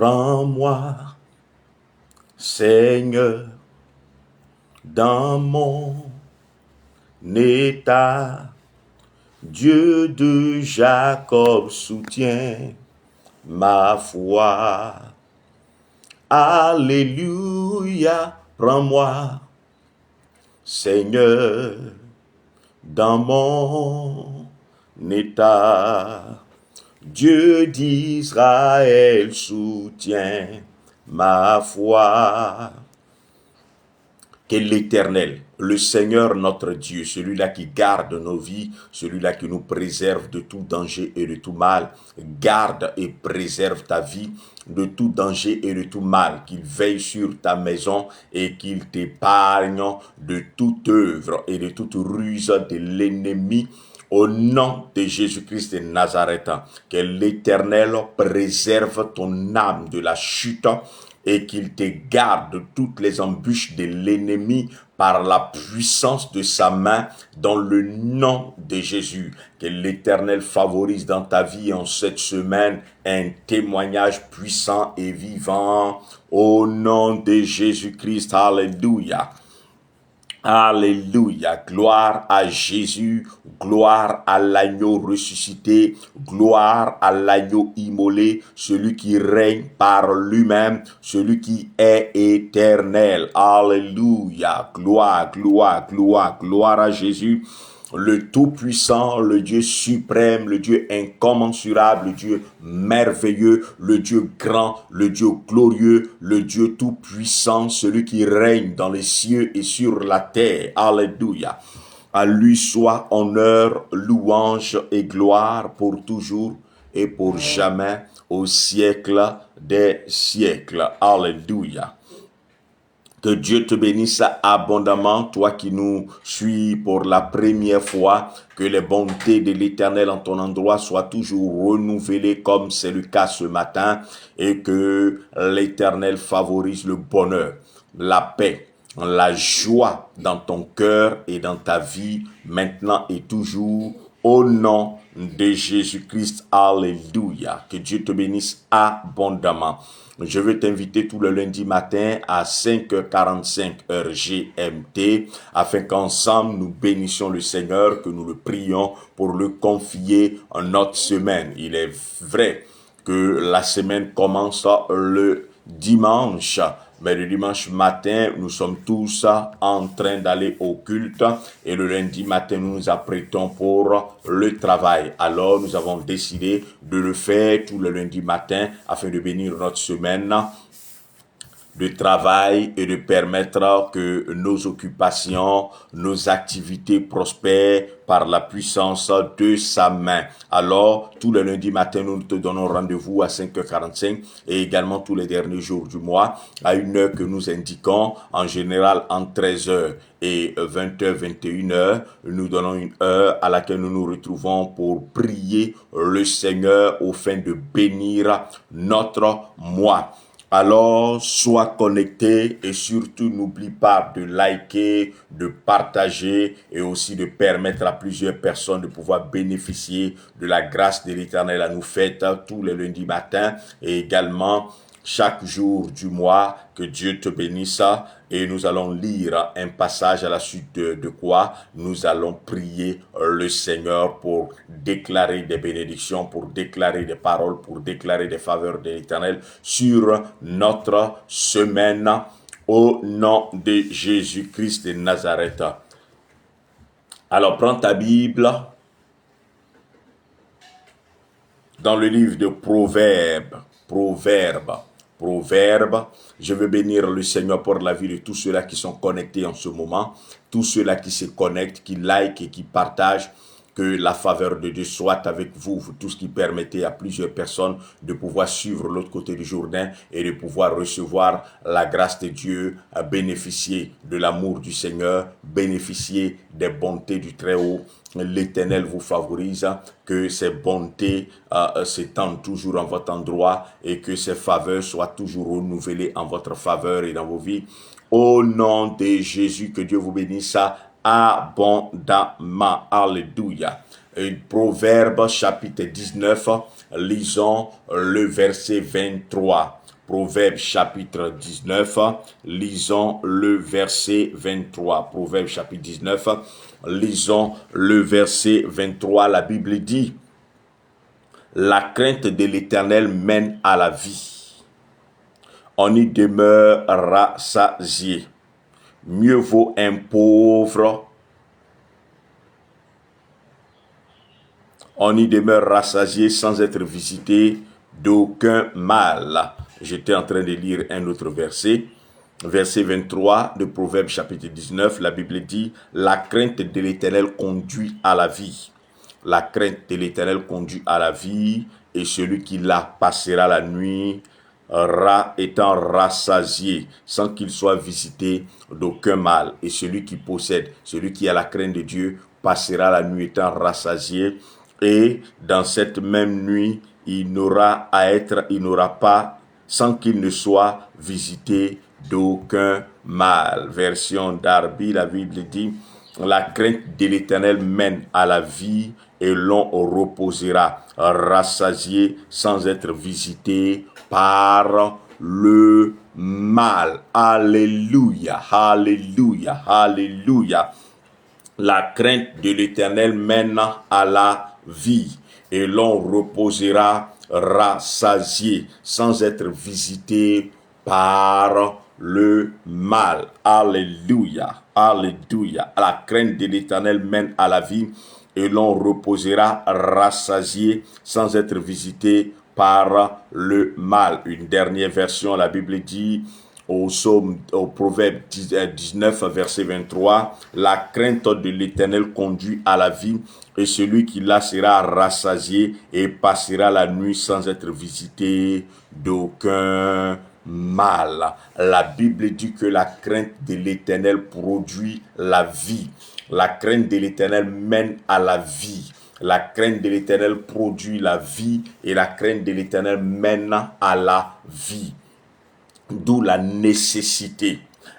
Prends-moi, Seigneur, dans mon état. Dieu de Jacob soutient ma foi. Alléluia, prends-moi, Seigneur, dans mon état. Dieu d'Israël soutient ma foi. Que l'Éternel, le Seigneur notre Dieu, celui-là qui garde nos vies, celui-là qui nous préserve de tout danger et de tout mal, garde et préserve ta vie de tout danger et de tout mal, qu'il veille sur ta maison et qu'il t'épargne de toute œuvre et de toute ruse de l'ennemi. Au nom de Jésus-Christ de Nazareth, que l'Éternel préserve ton âme de la chute et qu'il te garde de toutes les embûches de l'ennemi par la puissance de sa main dans le nom de Jésus. Que l'Éternel favorise dans ta vie en cette semaine un témoignage puissant et vivant au nom de Jésus-Christ. Alléluia. Alléluia, gloire à Jésus, gloire à l'agneau ressuscité, gloire à l'agneau immolé, celui qui règne par lui-même, celui qui est éternel. Alléluia, gloire, gloire, gloire, gloire à Jésus, le Tout-Puissant, le Dieu suprême, le Dieu incommensurable, le Dieu merveilleux, le Dieu grand, le Dieu glorieux, le Dieu Tout-Puissant, celui qui règne dans les cieux et sur la terre. Alléluia. À lui soit honneur, louange et gloire pour toujours et pour jamais, au siècle des siècles. Alléluia. Que Dieu te bénisse abondamment, toi qui nous suis pour la première fois. Que les bontés de l'Éternel en ton endroit soient toujours renouvelées comme c'est le cas ce matin. Et que l'Éternel favorise le bonheur, la paix, la joie dans ton cœur et dans ta vie, maintenant et toujours. Au nom de Jésus-Christ, alléluia. Que Dieu te bénisse abondamment. Je veux t'inviter tout le lundi matin à 5h45 heure GMT, afin qu'ensemble nous bénissions le Seigneur, que nous le prions pour le confier en notre semaine. Il est vrai que la semaine commence le dimanche, mais le dimanche matin, nous sommes tous en train d'aller au culte et le lundi matin, nous nous apprêtons pour le travail. Alors, nous avons décidé de le faire tout le lundi matin afin de bénir notre semaine de travail et de permettre que nos occupations, nos activités prospèrent par la puissance de sa main. Alors, tous les lundis matin, nous te donnons rendez-vous à 5h45 et également tous les derniers jours du mois à une heure que nous indiquons, en général entre 13h et 20h, 21h. Nous donnons une heure à laquelle nous nous retrouvons pour prier le Seigneur au fin de bénir notre mois. Alors, sois connecté et surtout n'oublie pas de liker, de partager et aussi de permettre à plusieurs personnes de pouvoir bénéficier de la grâce de l'Éternel à nous faites tous les lundis matins et également chaque jour du mois. Que Dieu te bénisse et nous allons lire un passage à la suite de quoi nous allons prier le Seigneur pour déclarer des bénédictions, pour déclarer des paroles, pour déclarer des faveurs de l'Éternel sur notre semaine au nom de Jésus-Christ de Nazareth. Alors prends ta Bible dans le livre de Proverbes. Je veux bénir le Seigneur pour la vie de tous ceux-là qui sont connectés en ce moment, tous ceux-là qui se connectent, qui like et qui partagent. Que la faveur de Dieu soit avec vous, tout ce qui permettait à plusieurs personnes de pouvoir suivre l'autre côté du Jourdain et de pouvoir recevoir la grâce de Dieu, bénéficier de l'amour du Seigneur, bénéficier des bontés du Très-Haut. L'Éternel vous favorise, que ses bontés s'étendent toujours en votre endroit et que ses faveurs soient toujours renouvelées en votre faveur et dans vos vies. Au nom de Jésus, que Dieu vous bénisse abondamment. Alléluia. Proverbe chapitre 19, lisons le verset 23. Proverbe chapitre 19, lisons le verset 23. Proverbe chapitre 19, lisons le verset 23. La Bible dit, « La crainte de l'Éternel mène à la vie. On y demeure rassasié. Mieux vaut un pauvre. On y demeure rassasié sans être visité d'aucun mal. » J'étais en train de lire un autre verset. Verset 23 de Proverbe chapitre 19, la Bible dit, « La crainte de l'Éternel conduit à la vie. La crainte de l'Éternel conduit à la vie, et celui qui la passera la nuit étant rassasié, sans qu'il soit visité d'aucun mal. Et celui qui possède, celui qui a la crainte de Dieu, passera la nuit étant rassasié. Et dans cette même nuit, il n'aura pas, sans qu'il ne soit visité d'aucun mal. » Version Darby, la Bible dit, « La crainte de l'Éternel mène à la vie, et l'on reposera rassasié sans être visité par le mal. » Alléluia, alléluia, alléluia. La crainte de l'Éternel mène à la vie, et l'on reposera rassasié sans être visité par le mal. Alléluia, alléluia. La crainte de l'Éternel mène à la vie, et l'on reposera rassasié sans être visité par le mal. Une dernière version, la Bible dit, au Proverbe 19, verset 23, « La crainte de l'Éternel conduit à la vie, et celui qui la sera rassasié et passera la nuit sans être visité d'aucun mal. » La Bible dit que la crainte de l'Éternel produit la vie. La crainte de l'Éternel mène à la vie. La crainte de l'Éternel produit la vie, et la crainte de l'Éternel mène à la vie. D'où la nécessité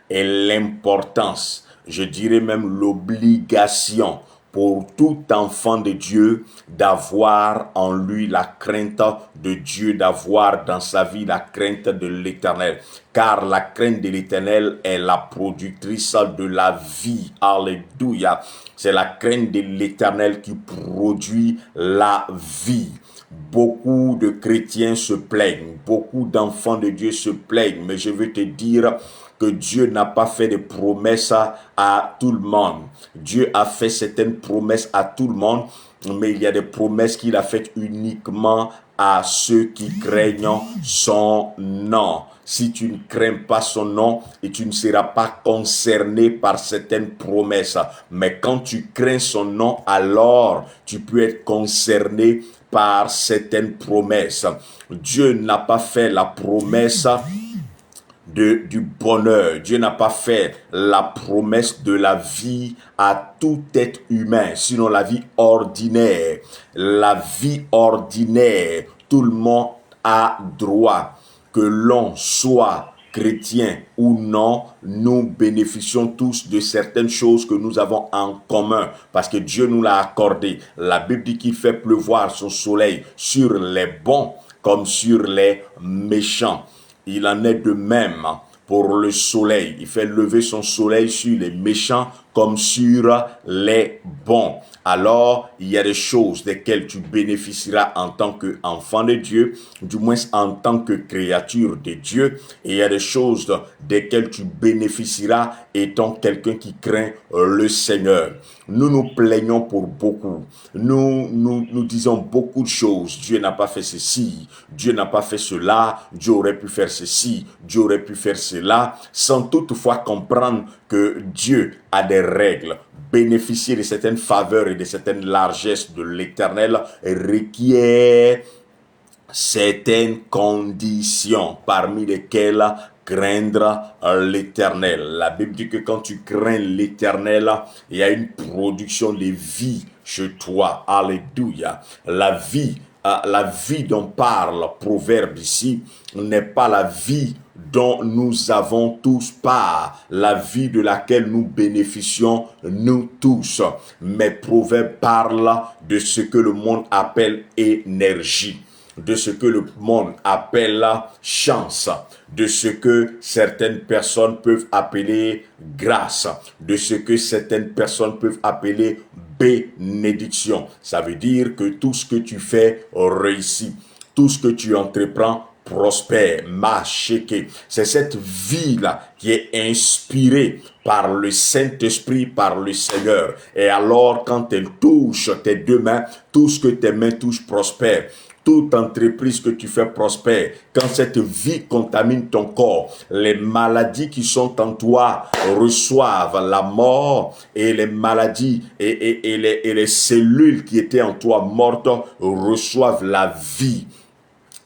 et l'importance, je dirais même l'obligation pour tout enfant de Dieu d'avoir en lui la crainte de Dieu, d'avoir dans sa vie la crainte de l'Éternel. Car la crainte de l'Éternel est la productrice de la vie. Alléluia. C'est la crainte de l'Éternel qui produit la vie. Beaucoup de chrétiens se plaignent, beaucoup d'enfants de Dieu se plaignent, mais je veux te dire que Dieu n'a pas fait de promesses à tout le monde. Dieu a fait certaines promesses à tout le monde, mais il y a des promesses qu'il a faites uniquement à ceux qui craignent son nom. Si tu ne crains pas son nom, et tu ne seras pas concerné par certaines promesses. Mais quand tu crains son nom, alors tu peux être concerné par certaines promesses. Dieu n'a pas fait la promesse du bonheur. Dieu n'a pas fait la promesse de la vie à tout être humain, sinon la vie ordinaire. La vie ordinaire, tout le monde a droit. Que l'on soit chrétien ou non, nous bénéficions tous de certaines choses que nous avons en commun, parce que Dieu nous l'a accordé. La Bible dit qu'il fait pleuvoir son soleil sur les bons comme sur les méchants. Il en est de même pour le soleil. Il fait lever son soleil sur les méchants comme sur les bons. Alors, il y a des choses desquelles tu bénéficieras en tant qu'enfant de Dieu, du moins en tant que créature de Dieu. Et il y a des choses desquelles tu bénéficieras étant quelqu'un qui craint le Seigneur. Nous nous plaignons pour beaucoup. Nous disons beaucoup de choses. Dieu n'a pas fait ceci. Dieu n'a pas fait cela. Dieu aurait pu faire ceci. Dieu aurait pu faire cela. Sans toutefois comprendre que Dieu a des règles. Bénéficier de certaines faveurs et de certaines largesses de l'Éternel requiert certaines conditions, parmi lesquelles craindre l'Éternel. La Bible dit que quand tu crains l'Éternel, il y a une production de vie chez toi. Alléluia. La vie dont parle Proverbe ici n'est pas la vie dont nous avons tous part, la vie de laquelle nous bénéficions nous tous. Mais Proverbe parle de ce que le monde appelle énergie. de ce que le monde appelle la chance, de ce que certaines personnes peuvent appeler grâce, de ce que certaines personnes peuvent appeler bénédiction. Ça veut dire que tout ce que tu fais réussit, tout ce que tu entreprends prospère, macheke. C'est cette vie-là qui est inspirée par le Saint-Esprit, par le Seigneur. Et alors, quand elle touche tes deux mains, tout ce que tes mains touchent prospère. Toute entreprise que tu fais prospère, quand cette vie contamine ton corps, les maladies qui sont en toi reçoivent la mort et les maladies et les cellules qui étaient en toi mortes reçoivent la vie.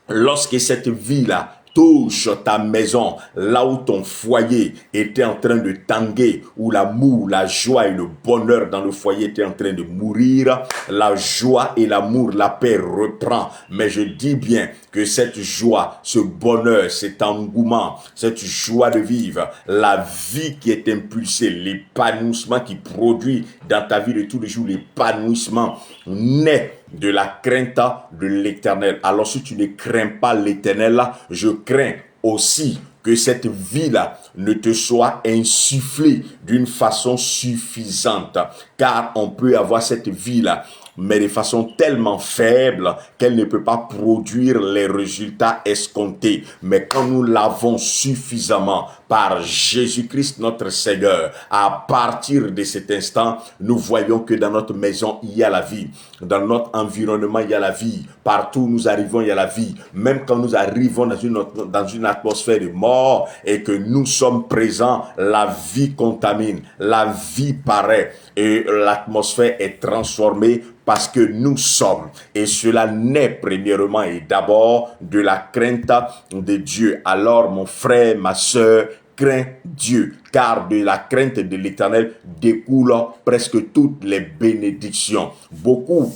Lorsque cette vie-là touche ta maison, là où ton foyer était en train de tanguer, où l'amour, la joie et le bonheur dans le foyer étaient en train de mourir, la joie et l'amour, la paix reprend. Mais je dis bien que cette joie, ce bonheur, cet engouement, cette joie de vivre, la vie qui est impulsée, l'épanouissement qui produit dans ta vie de tous les jours, l'épanouissement naît de la crainte de l'Éternel. Alors si tu ne crains pas l'Éternel, je crains aussi que cette vie-là ne te soit insufflée d'une façon suffisante. Car on peut avoir cette vie-là, mais de façon tellement faible qu'elle ne peut pas produire les résultats escomptés. Mais quand nous l'avons suffisamment par Jésus-Christ notre Seigneur, à partir de cet instant, nous voyons que dans notre maison, il y a la vie. Dans notre environnement, il y a la vie. Partout où nous arrivons, il y a la vie. Même quand nous arrivons dans une atmosphère de mort et que nous sommes présents, la vie contamine, la vie paraît et l'atmosphère est transformée parce que nous sommes. Et cela naît premièrement et d'abord de la crainte de Dieu. Alors mon frère, ma sœur, crains Dieu, car de la crainte de l'Éternel découlent presque toutes les bénédictions. Beaucoup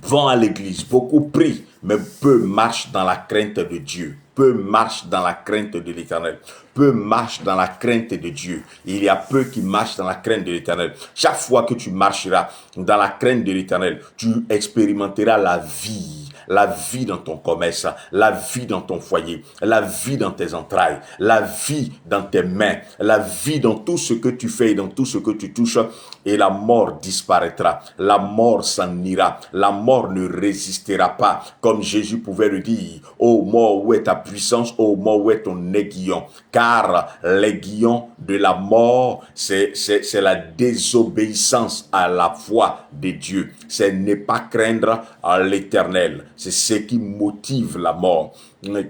vont à l'église, beaucoup prient, mais peu marchent dans la crainte de Dieu. Peu marchent dans la crainte de l'Éternel. Peu marchent dans la crainte de Dieu. Il y a peu qui marchent dans la crainte de l'Éternel. Chaque fois que tu marcheras dans la crainte de l'Éternel, tu expérimenteras la vie dans ton commerce, la vie dans ton foyer, la vie dans tes entrailles, la vie dans tes mains, la vie dans tout ce que tu fais et dans tout ce que tu touches, et la mort disparaîtra, la mort s'en ira, la mort ne résistera pas, comme Jésus pouvait le dire. Ô mort, où est ta puissance? Ô mort, où est ton aiguillon? Car l'aiguillon de la mort, c'est la désobéissance à la foi de Dieu. C'est ne pas craindre l'Éternel. C'est ce qui motive la mort.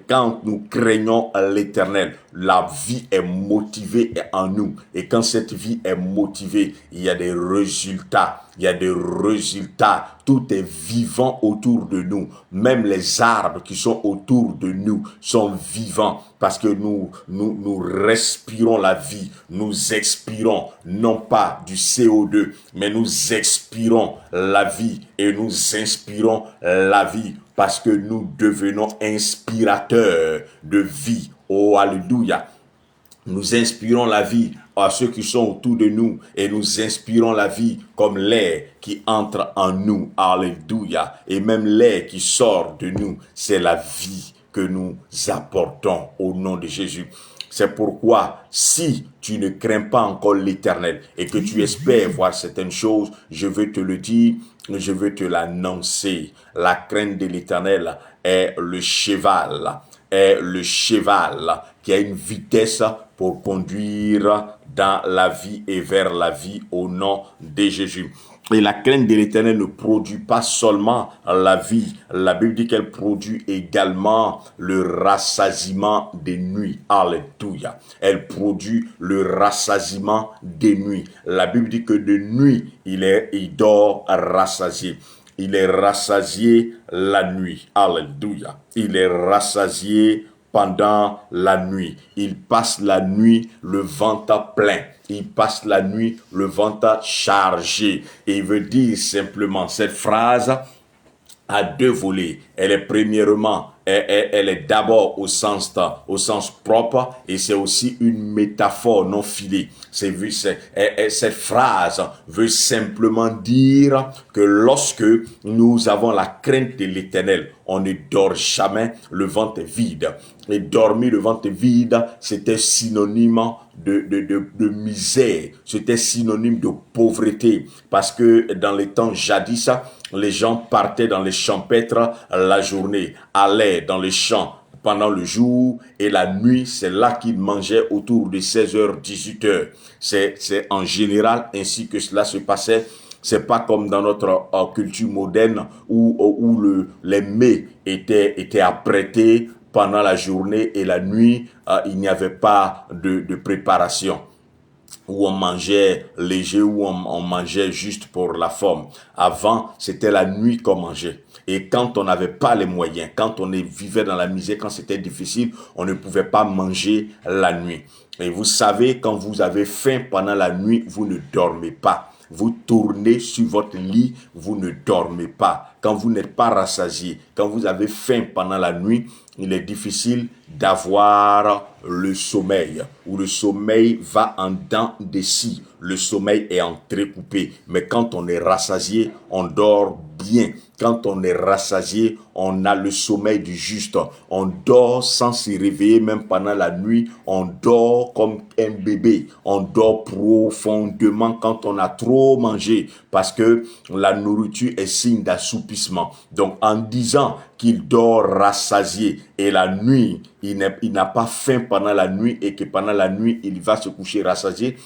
Quand nous craignons l'Éternel, la vie est motivée en nous. Et quand cette vie est motivée, il y a des résultats. Il y a des résultats. Tout est vivant autour de nous. Même les arbres qui sont autour de nous sont vivants parce que nous respirons la vie. Nous expirons non pas du CO2, mais nous expirons la vie et nous inspirons la vie parce que nous devenons inspirateurs de vie. Oh, alléluia. Nous inspirons la vie à ceux qui sont autour de nous et nous inspirons la vie comme l'air qui entre en nous. Alléluia. Et même l'air qui sort de nous, c'est la vie que nous apportons au nom de Jésus. C'est pourquoi, si tu ne crains pas encore l'Éternel et que tu espères voir certaines choses, je veux te le dire, je veux te l'annoncer. La crainte de l'Éternel est le cheval qui a une vitesse pour conduire dans la vie et vers la vie au nom de Jésus. Et la crainte de l'Éternel ne produit pas seulement la vie. La Bible dit qu'elle produit également le rassasiement des nuits. Alléluia. Elle produit le rassasiement des nuits. La Bible dit que de nuit, il dort rassasié. Il est rassasié la nuit. Alléluia. Il est rassasié pendant la nuit. Il passe la nuit le ventre plein. Il passe la nuit le ventre chargé. Et il veut dire simplement cette phrase à deux volets. Elle est premièrement elle est d'abord au sens propre et c'est aussi une métaphore non filée. Cette phrase veut simplement dire que lorsque nous avons la crainte de l'Éternel, on ne dort jamais le ventre vide. Et dormir le ventre vide, c'était synonyme de misère, c'était synonyme de pauvreté, parce que dans les temps jadis, les gens partaient dans les champêtres la journée, allaient dans les champs pendant le jour et la nuit, c'est là qu'ils mangeaient autour de 16h, 18h. C'est en général ainsi que cela se passait. C'est pas comme dans notre culture moderne où les mets étaient apprêtés pendant la journée et la nuit, il n'y avait pas de préparation, où on mangeait léger, où on mangeait juste pour la forme. Avant, c'était la nuit qu'on mangeait. Et quand on n'avait pas les moyens, quand on vivait dans la misère, quand c'était difficile, on ne pouvait pas manger la nuit. Et vous savez, quand vous avez faim pendant la nuit, vous ne dormez pas. Vous tournez sur votre lit, vous ne dormez pas. Quand vous n'êtes pas rassasié, quand vous avez faim pendant la nuit, il est difficile d'avoir le sommeil, où le sommeil va en dents de scie. Le sommeil est entrecoupé. Mais quand on est rassasié, on dort bien. Quand on est rassasié, on a le sommeil du juste. On dort sans se réveiller, même pendant la nuit. On dort comme un bébé. On dort profondément quand on a trop mangé, parce que la nourriture est signe d'assoupissement. Donc, en disant qu'il dort rassasié et la nuit, il n'a pas faim pendant la nuit et que pendant la nuit, il va se coucher rassasié,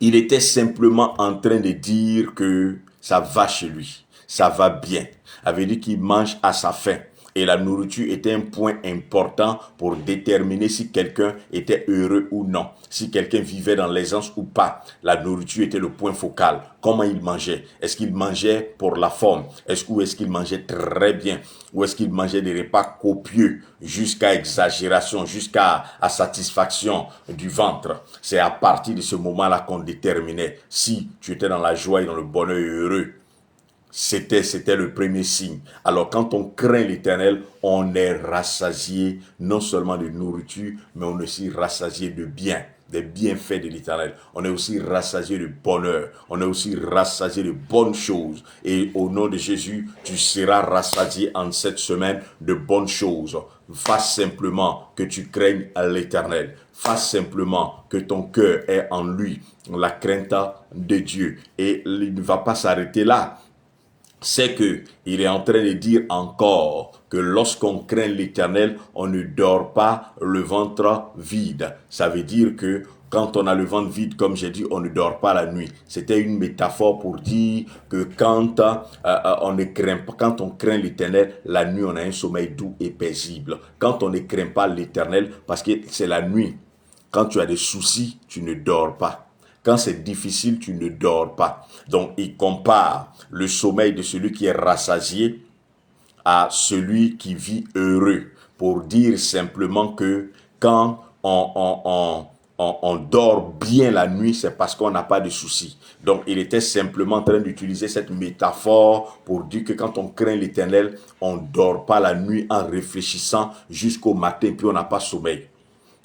il était simplement en train de dire que ça va chez lui, ça va bien. Avait dit qu'il mange à sa faim. Et la nourriture était un point important pour déterminer si quelqu'un était heureux ou non, si quelqu'un vivait dans l'aisance ou pas. La nourriture était le point focal. Comment il mangeait? Est-ce qu'il mangeait pour la forme? Est-ce qu'il mangeait très bien? Ou est-ce qu'il mangeait des repas copieux jusqu'à exagération, jusqu'à satisfaction du ventre? C'est à partir de ce moment-là qu'on déterminait si tu étais dans la joie et dans le bonheur heureux. C'était le premier signe. Alors quand on craint l'Éternel, on est rassasié non seulement de nourriture, mais on est aussi rassasié de bien, des bienfaits de l'Éternel. On est aussi rassasié de bonheur. On est aussi rassasié de bonnes choses. Et au nom de Jésus, tu seras rassasié en cette semaine de bonnes choses. Fasse simplement que tu craignes l'Éternel. Fasse simplement que ton cœur ait en lui la crainte de Dieu. Et il ne va pas s'arrêter là. C'est que il est en train de dire encore que lorsqu'on craint l'Éternel, on ne dort pas le ventre vide. Ça veut dire que quand on a le ventre vide, comme j'ai dit, on ne dort pas la nuit. C'était une métaphore pour dire que quand on craint l'Éternel, la nuit, on a un sommeil doux et paisible. Quand on ne craint pas l'Éternel, parce que c'est la nuit, quand tu as des soucis, tu ne dors pas. Quand c'est difficile, tu ne dors pas. Donc, il compare le sommeil de celui qui est rassasié à celui qui vit heureux, pour dire simplement que quand on dort bien la nuit, c'est parce qu'on n'a pas de soucis. Donc, il était simplement en train d'utiliser cette métaphore pour dire que quand on craint l'Éternel, on ne dort pas la nuit en réfléchissant jusqu'au matin, puis on n'a pas sommeil.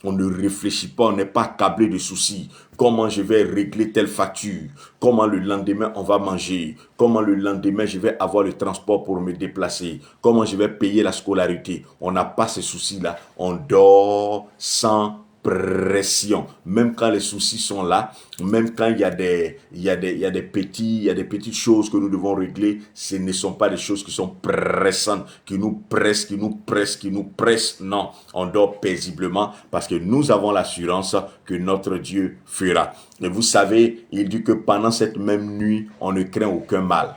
On ne réfléchit pas, on n'est pas câblé de soucis. Comment je vais régler telle facture? Comment le lendemain on va manger? Comment le lendemain je vais avoir le transport pour me déplacer? Comment je vais payer la scolarité? On n'a pas ces soucis-là. On dort sans pression. Même quand les soucis sont là, même quand il y a des petites choses que nous devons régler, ce ne sont pas des choses qui sont pressantes, qui nous pressent. Non, on dort paisiblement parce que nous avons l'assurance que notre Dieu fera. Et vous savez, il dit que pendant cette même nuit, on ne craint aucun mal.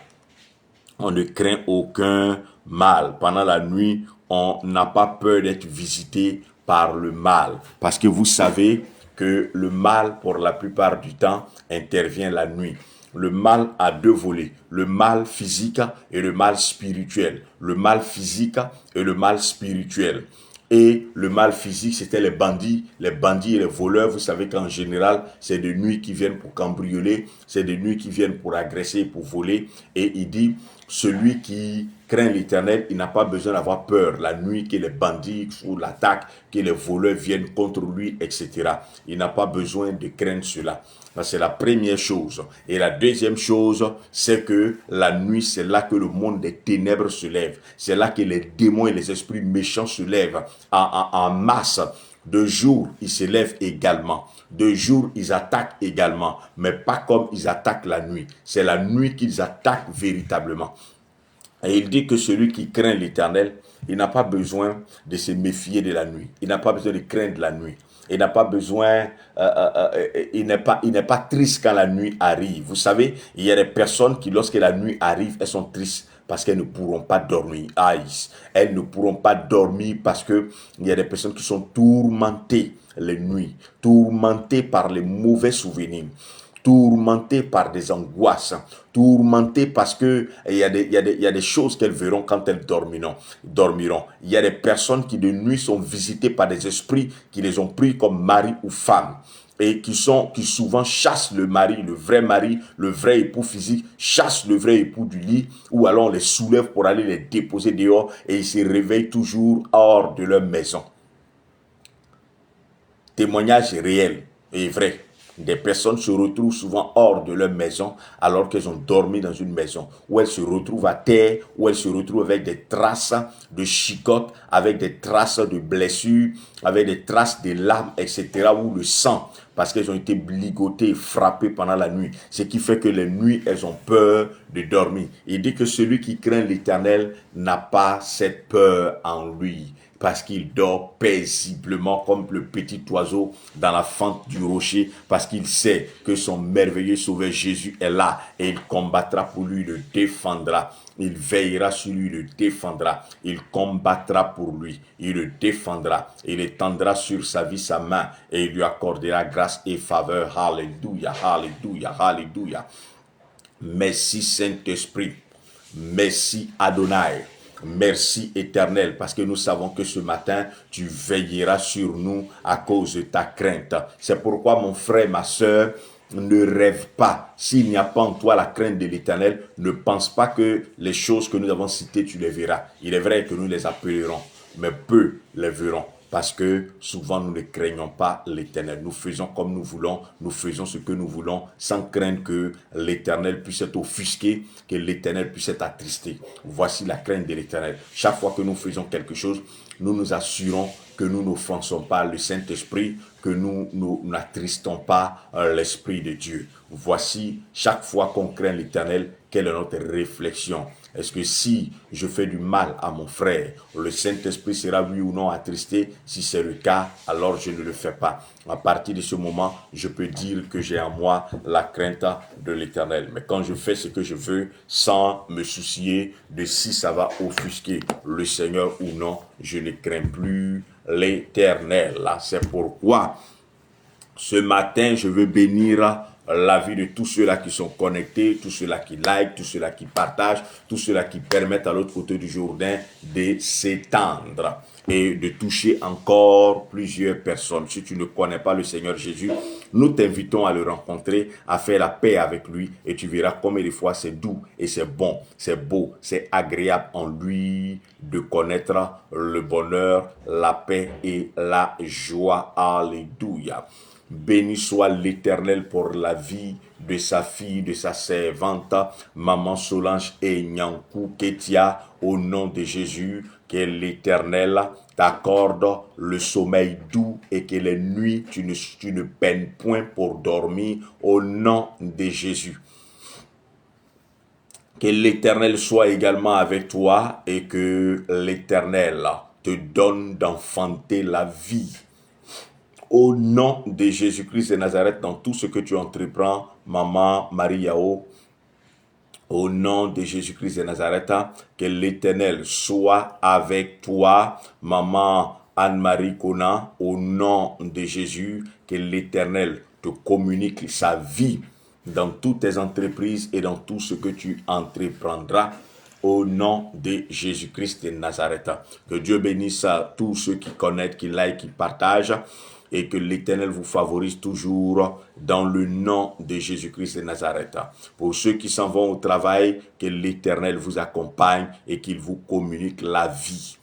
On ne craint aucun mal. Pendant la nuit, on n'a pas peur d'être visité par le mal. Parce que vous savez que le mal, pour la plupart du temps, intervient la nuit. Le mal a deux volets, le mal physique et le mal spirituel. Le mal physique et le mal spirituel. Et le mal physique, c'était les bandits et les voleurs. Vous savez qu'en général, c'est de nuit qui viennent pour cambrioler, c'est de nuit qui viennent pour agresser et pour voler. Et il dit, celui qui craint l'Éternel, il n'a pas besoin d'avoir peur la nuit que les bandits ou l'attaque, que les voleurs viennent contre lui, etc. Il n'a pas besoin de craindre cela. C'est la première chose. Et la deuxième chose, c'est que la nuit, c'est là que le monde des ténèbres se lève. C'est là que les démons et les esprits méchants se lèvent en masse. De jour, ils se lèvent également. De jour, ils attaquent également. Mais pas comme ils attaquent la nuit. C'est la nuit qu'ils attaquent véritablement. Et il dit que celui qui craint l'Éternel, il n'a pas besoin de se méfier de la nuit. Il n'a pas besoin de craindre la nuit. Il n'a pas besoin, il n'est pas triste quand la nuit arrive. Vous savez, il y a des personnes qui, lorsque la nuit arrive, elles sont tristes parce qu'elles ne pourront pas dormir. Elles ne pourront pas dormir parce que il y a des personnes qui sont tourmentées les nuits, tourmentées par les mauvais souvenirs, tourmentées par des angoisses, tourmentées parce que il y a des choses qu'elles verront quand elles dormiront. Il y a des personnes qui de nuit sont visitées par des esprits qui les ont pris comme mari ou femme et qui souvent chassent le vrai époux physique, chassent le vrai époux du lit, ou alors on les soulève pour aller les déposer dehors et ils se réveillent toujours hors de leur maison. Témoignage réel et vrai. Des personnes se retrouvent souvent hors de leur maison alors qu'elles ont dormi dans une maison, où elles se retrouvent à terre, où elles se retrouvent avec des traces de chicottes, avec des traces de blessures, avec des traces de larmes, etc., ou le sang, parce qu'elles ont été ligotées, frappées pendant la nuit. Ce qui fait que les nuits, elles ont peur de dormir. Il dit que celui qui craint l'Éternel n'a pas cette peur en lui, parce qu'il dort paisiblement comme le petit oiseau dans la fente du rocher, parce qu'il sait que son merveilleux sauveur Jésus est là et il combattra pour lui, le défendra. Il veillera sur lui, le défendra. Il combattra pour lui, il le défendra. Il étendra sur sa vie sa main et il lui accordera grâce et faveur. Alléluia, alléluia, alléluia. Merci Saint-Esprit. Merci Adonai. Merci Éternel, parce que nous savons que ce matin, tu veilleras sur nous à cause de ta crainte. C'est pourquoi mon frère, ma soeur, ne rêve pas. S'il n'y a pas en toi la crainte de l'Éternel, ne pense pas que les choses que nous avons citées, tu les verras. Il est vrai que nous les appellerons, mais peu les verront. Parce que souvent nous ne craignons pas l'Éternel. Nous faisons comme nous voulons, nous faisons ce que nous voulons, sans craindre que l'Éternel puisse être offusqué, que l'Éternel puisse être attristé. Voici la crainte de l'Éternel. Chaque fois que nous faisons quelque chose, nous nous assurons que nous n'offensons pas le Saint-Esprit, que nous n'attristons pas l'Esprit de Dieu. Voici, chaque fois qu'on craint l'Éternel, quelle est notre réflexion? Est-ce que si je fais du mal à mon frère, le Saint-Esprit sera oui ou non attristé? Si c'est le cas, alors je ne le fais pas. À partir de ce moment, je peux dire que j'ai en moi la crainte de l'Éternel. Mais quand je fais ce que je veux, sans me soucier de si ça va offusquer le Seigneur ou non, je ne crains plus l'Éternel. C'est pourquoi ce matin, je veux bénir la vie de tous ceux-là qui sont connectés, tous ceux-là qui like, tous ceux-là qui partagent, tous ceux-là qui permettent à l'autre côté du Jourdain de s'étendre et de toucher encore plusieurs personnes. Si tu ne connais pas le Seigneur Jésus, nous t'invitons à le rencontrer, à faire la paix avec lui et tu verras combien de fois c'est doux et c'est bon, c'est beau, c'est agréable en lui de connaître le bonheur, la paix et la joie. Alléluia. Béni soit l'Éternel pour la vie de sa fille, de sa servante, Maman Solange et Nyankou Ketia, au nom de Jésus, que l'Éternel t'accorde le sommeil doux et que les nuits, tu ne peines point pour dormir, au nom de Jésus. Que l'Éternel soit également avec toi et que l'Éternel te donne d'enfanter la vie. Au nom de Jésus-Christ de Nazareth, dans tout ce que tu entreprends, Maman Marie Yao, au nom de Jésus-Christ de Nazareth, que l'Éternel soit avec toi, Maman Anne-Marie Kona, au nom de Jésus, que l'Éternel te communique sa vie dans toutes tes entreprises et dans tout ce que tu entreprendras. au nom de Jésus-Christ de Nazareth. Que Dieu bénisse à tous ceux qui connaissent, qui like, qui partagent, et que l'Éternel vous favorise toujours dans le nom de Jésus-Christ de Nazareth. Pour ceux qui s'en vont au travail, que l'Éternel vous accompagne et qu'il vous communique la vie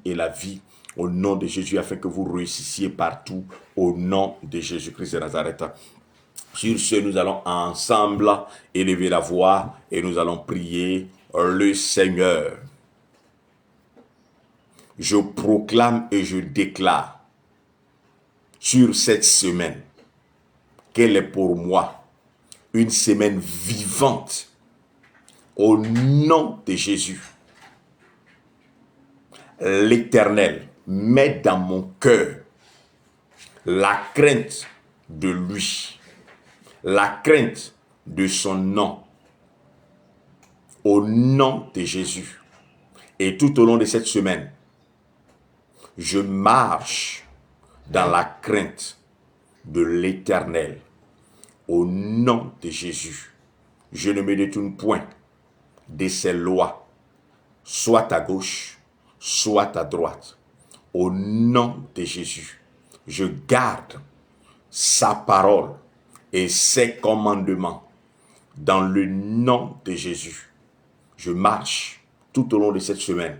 et la vie au nom de Jésus, afin que vous réussissiez partout au nom de Jésus-Christ de Nazareth. Sur ce, nous allons ensemble élever la voix et nous allons prier le Seigneur. Je proclame et je déclare sur cette semaine qu'elle est pour moi une semaine vivante au nom de Jésus. L'Éternel met dans mon cœur la crainte de lui, la crainte de son nom, au nom de Jésus. Et tout au long de cette semaine, je marche dans la crainte de l'Éternel, au nom de Jésus. Je ne me détourne point de ses lois, soit à gauche, soit à droite, au nom de Jésus. Je garde sa parole et ses commandements dans le nom de Jésus. Je marche tout au long de cette semaine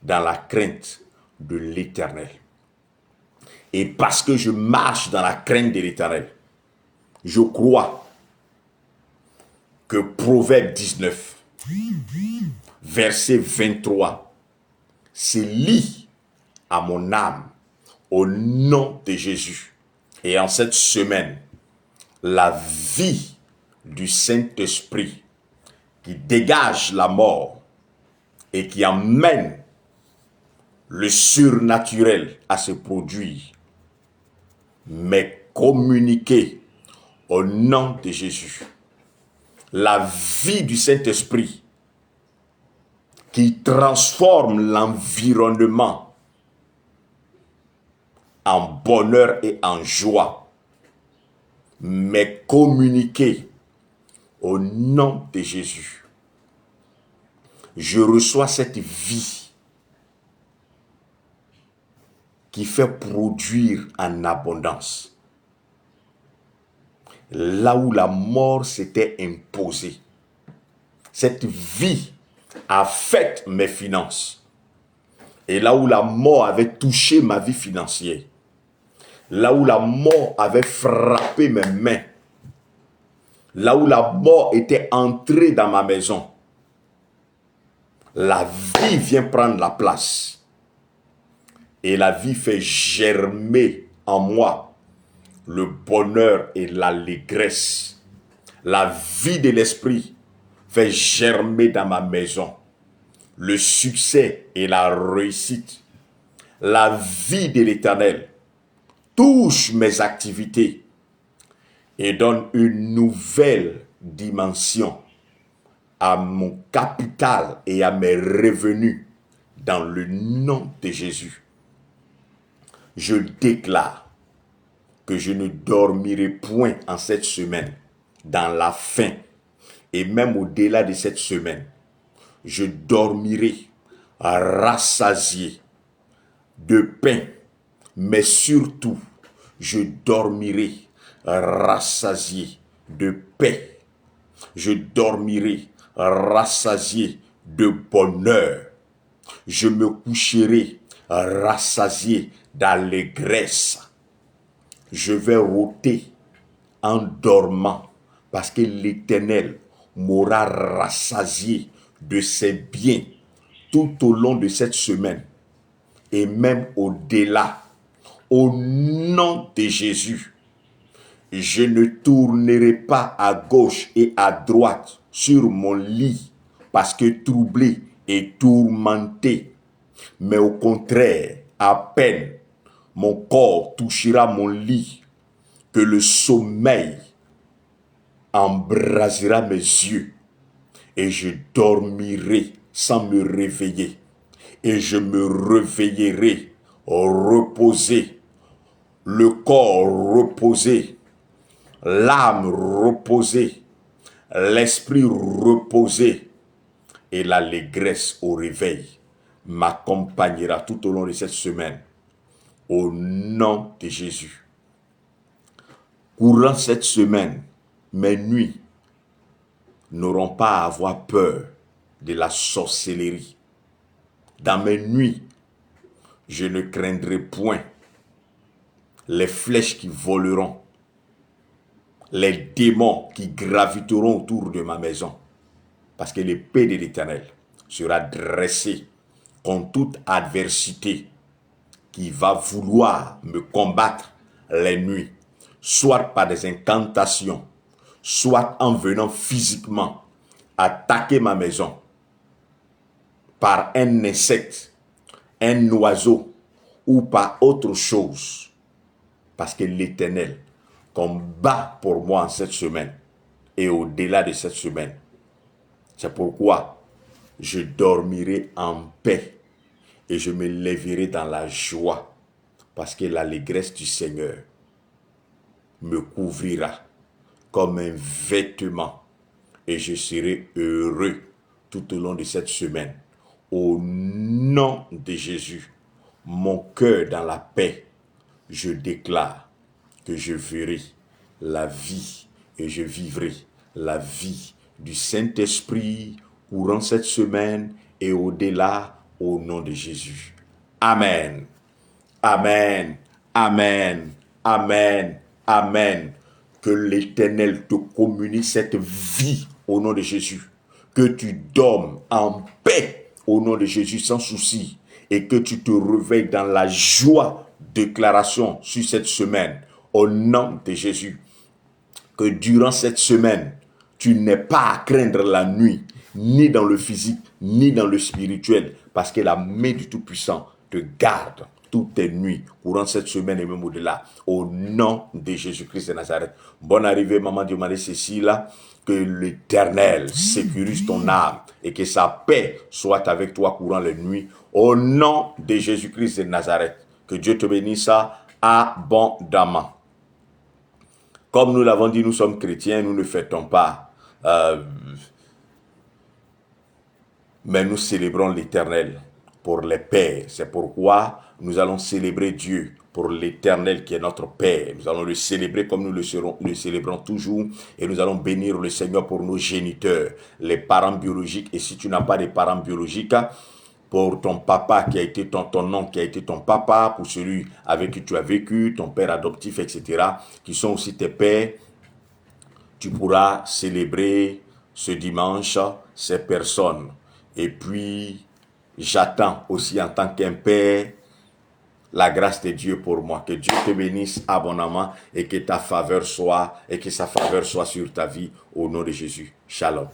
dans la crainte de l'Éternel. Et parce que je marche dans la crainte de l'Éternel, je crois que Proverbe 19, verset 23, se lie à mon âme au nom de Jésus. Et en cette semaine, la vie du Saint-Esprit qui dégage la mort et qui amène le surnaturel à se produire, m'est communiqué au nom de Jésus. La vie du Saint-Esprit qui transforme l'environnement en bonheur et en joie m'est communiqué au nom de Jésus. Je reçois cette vie qui fait produire en abondance. Là où la mort s'était imposée, cette vie affecte mes finances. Et là où la mort avait touché ma vie financière, là où la mort avait frappé mes mains, là où la mort était entrée dans ma maison, la vie vient prendre la place. Et la vie fait germer en moi le bonheur et l'allégresse. La vie de l'esprit fait germer dans ma maison le succès et la réussite. La vie de l'Éternel touche mes activités et donne une nouvelle dimension à mon capital et à mes revenus dans le nom de Jésus. Je déclare que je ne dormirai point en cette semaine dans la faim et même au-delà de cette semaine. Je dormirai rassasié de pain, mais surtout, je dormirai rassasié de paix. Je dormirai rassasié de bonheur. Je me coucherai rassasié d'allégresse. Je vais rôter en dormant parce que l'Éternel m'aura rassasié de ses biens tout au long de cette semaine et même au-delà. Au nom de Jésus, je ne tournerai pas à gauche et à droite sur mon lit parce que troublé et tourmenté, mais au contraire, à peine mon corps touchera mon lit que le sommeil embrasera mes yeux et je dormirai sans me réveiller et je me réveillerai reposé, le corps reposé, l'âme reposée, l'esprit reposé et l'allégresse au réveil m'accompagnera tout au long de cette semaine. Au nom de Jésus. Courant cette semaine, mes nuits n'auront pas à avoir peur de la sorcellerie. Dans mes nuits, je ne craindrai point les flèches qui voleront, les démons qui graviteront autour de ma maison. Parce que l'épée de l'Éternel sera dressée contre toute adversité qui va vouloir me combattre les nuits, soit par des incantations, soit en venant physiquement attaquer ma maison par un insecte, un oiseau ou par autre chose. Parce que l'Éternel combat pour moi en cette semaine et au-delà de cette semaine. C'est pourquoi je dormirai en paix et je me lèverai dans la joie, parce que l'allégresse du Seigneur me couvrira comme un vêtement et je serai heureux tout au long de cette semaine. Au nom de Jésus, mon cœur dans la paix, je déclare que je verrai la vie et je vivrai la vie du Saint-Esprit courant cette semaine et au-delà, au nom de Jésus. Amen. Amen. Amen. Amen. Amen. Que l'Éternel te communique cette vie au nom de Jésus. Que tu dormes en paix au nom de Jésus sans souci. Et que tu te réveilles dans la joie. Déclaration sur cette semaine au nom de Jésus. Que durant cette semaine, tu n'aies pas à craindre la nuit, ni dans le physique, ni dans le spirituel, parce que la main du Tout-Puissant te garde toutes tes nuits, courant cette semaine et même au-delà, au nom de Jésus-Christ de Nazareth. Bonne arrivée, maman Diomandé Cécile, que l'Éternel sécurise ton âme et que sa paix soit avec toi courant les nuits, au nom de Jésus-Christ de Nazareth. Que Dieu te bénisse abondamment. Comme nous l'avons dit, nous sommes chrétiens, nous ne fêtons pas. Mais nous célébrons l'Éternel pour les pères. C'est pourquoi nous allons célébrer Dieu pour l'Éternel qui est notre Père. Nous allons le célébrer comme nous le célébrons toujours. Et nous allons bénir le Seigneur pour nos géniteurs, les parents biologiques. Et si tu n'as pas de parents biologiques, pour ton papa qui a été ton oncle, qui a été ton papa, pour celui avec qui tu as vécu, ton père adoptif, etc., qui sont aussi tes pères, tu pourras célébrer ce dimanche ces personnes. Et puis, j'attends aussi en tant qu'un père la grâce de Dieu pour moi. Que Dieu te bénisse abondamment et que ta faveur soit, et que sa faveur soit sur ta vie au nom de Jésus. Shalom.